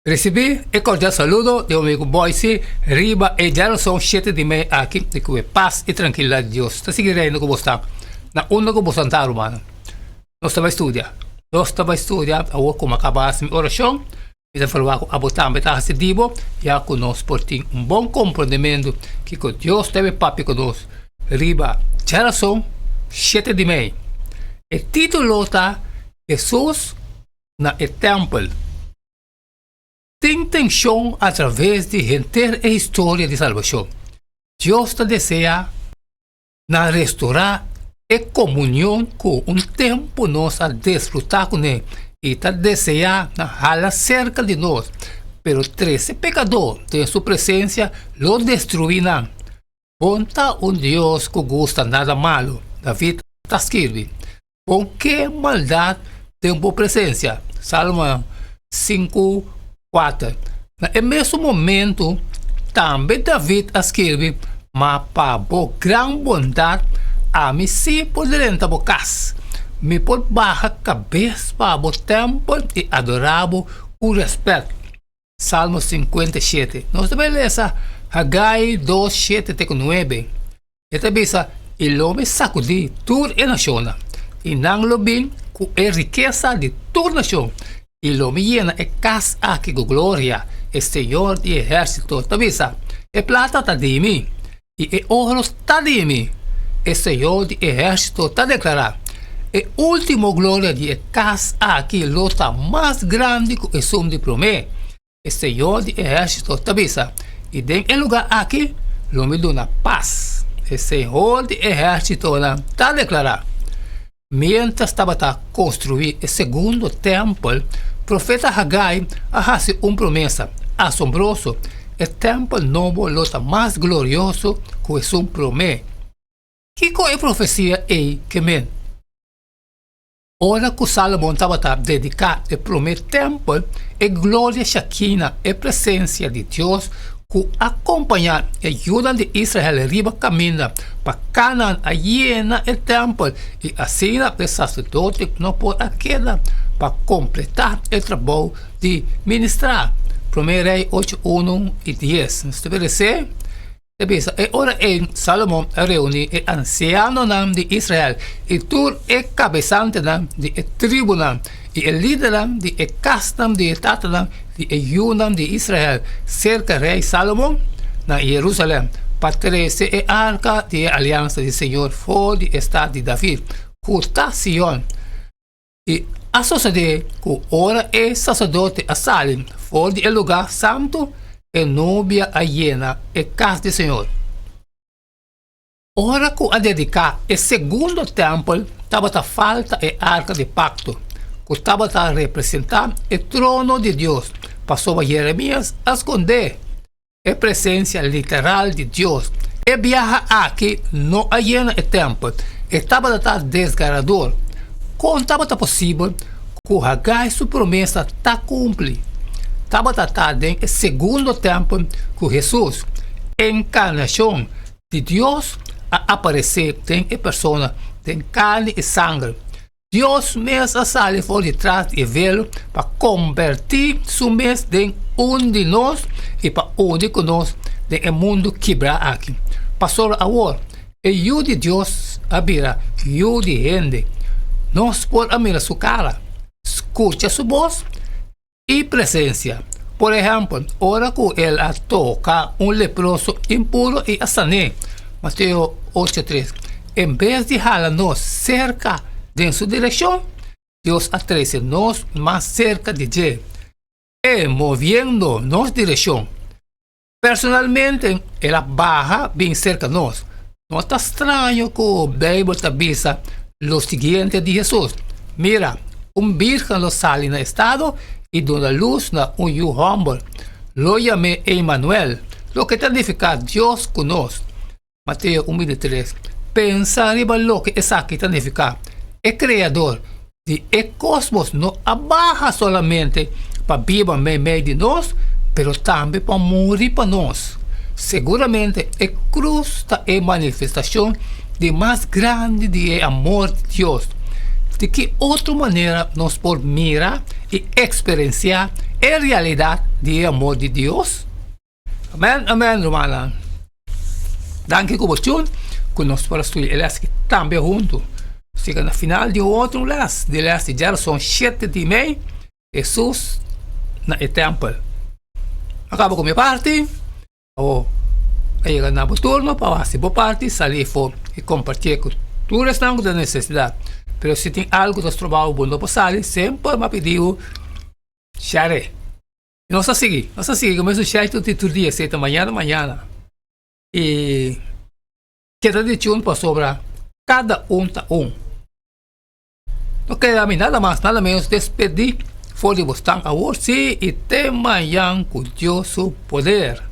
Recibí el cordial saludo de un amigo Boise, Riba, e ya no son 7 de meia aqui, de que paz e tranquilidade de Deus. Está seguindo como está. Na onda como está, romano. Nós estamos a estudar, agora como acabasse a oração, e falar com a botar a se dibo, já conosco por ter bom compreendimento que Deus teve papi conosco. Riba, já não são 7 de meia. O título está Jesus na templo. Tem tensão através de inteira a história de salvação. Deus te deseja na restaurar a comunhão com um tempo nós a desfrutar com ele e te deseja na hala cerca de nós. Pero 13 pecador de sua presença lo destruirão. Ponta Deus que gosta nada malo. David está escrevendo. Com que maldade tem boa presença? Salmo 5:4. No mesmo momento, também David escreve, mas para boa grande bondade, a mim se poderem tabocar. Me pode baixar a cabeça para o templo e adorar com respeito. Salmo 57. Nós também lemos Hagai 2:7-9. E também o homem sacudi toda a nação. E não lo bem com a riqueza de toda a nação. E o homem llena a casa aqui com glória. O Senhor de exército avisa. E plata está de mim. E o ouro está de mim. O Senhor de exército está declarado. E último glória de casa aqui lota mais grande que o som de promessa. O Senhor de exército avisa. E em lugar aqui, o homem dá paz. O Senhor de exército está declarado. Mientras estava a construir o segundo templo, o profeta Hagai fez uma promessa assombrosa. O templo novo lota mais glorioso que o som promessa. Que é a profecia aí que men? Ora que Salomão estava a dedicar o primeiro templo, a glória Shekinah, a presença de Deus, que acompanhar a ajuda de Israel riba caminha para Canaã a llena o templo e assim o sacerdote não pode quedar para completar o trabalho de ministrar. 1 Rei 8:1 e 10. Estabelecer e ora em Salomão reúne o anciano de Israel e todo o cabeçante de tribo e o líder de casa de tata de ajuda de Israel cerca rei Salomão na Jerusalém para trazer a arca de aliança do Senhor fora do estado de David, curta Sion. E a suceder que ora é sacerdote a Salim fora do lugar santo e núbia a llena e casa do Senhor. Ora que a dedicar o segundo templo estava a falta a arca de pacto, que estava a representar o trono de Deus. Passou a Jeremias a esconder a presença literal de Deus. E viaja aqui não a llena o templo, estava a desgarrador. Como estava possível que Hagai sua promessa está cumprir? Estava tratado em segundo tempo que Jesus, encarnação de Deus, a aparecer em pessoa, em carne e sangue. Deus mesmo sale fora de trás e velo para convertir su mesmo em de nós e para de nós no mundo quebrar aqui. Passou agora, e o de Deus abrirá, e o de gente. Nós podemos mirar sua cara, escuta sua voz e presença. Por exemplo, ora que ele toca leproso impuro e a sané. Mateus 8:3. Em vez de jalar-nos cerca de sua direção, Deus atrece nos mais cerca de ele. E movendo nos direção. Personalmente, ela barra bem cerca de nós. Não está estranho que o Bíblia avisa o seguinte de Jesus. Mira, virgem lo sale no estado e dona luz na hijo hombre. Lo llamé Emmanuel, lo que significa Dios conosco. Mateus 1:3. Pensa arriba lo que es aquí significa. El creador de el cosmos no abaja solamente para vivir en medio de nós, pero también para morir para nós. Seguramente el cruz está en manifestación de más grande de amor de Dios. De que outra maneira nós podemos mirar e experienciar en realidad de amor de Dios. Amén, amén, hermana. Danke por chun, que nós para estudar elas que também junto. Chega na final de outro las, de las de geração 7 de mei, Jesus na templo. Acaba com minha parte, ou aí na turno para fazer boa parte, sair fora e compartilhar com tu restante da necessidade. Pero se tem algo dos trabalhos bom para sair, sempre me pediu share. Nós a seguir, começa o share todo dia, 7 da manhã. E queda de tchun para sobrar cada tá Não queda a mim nada mais, nada menos despedir. For de bostan a você e até amanhã com Deus o poder.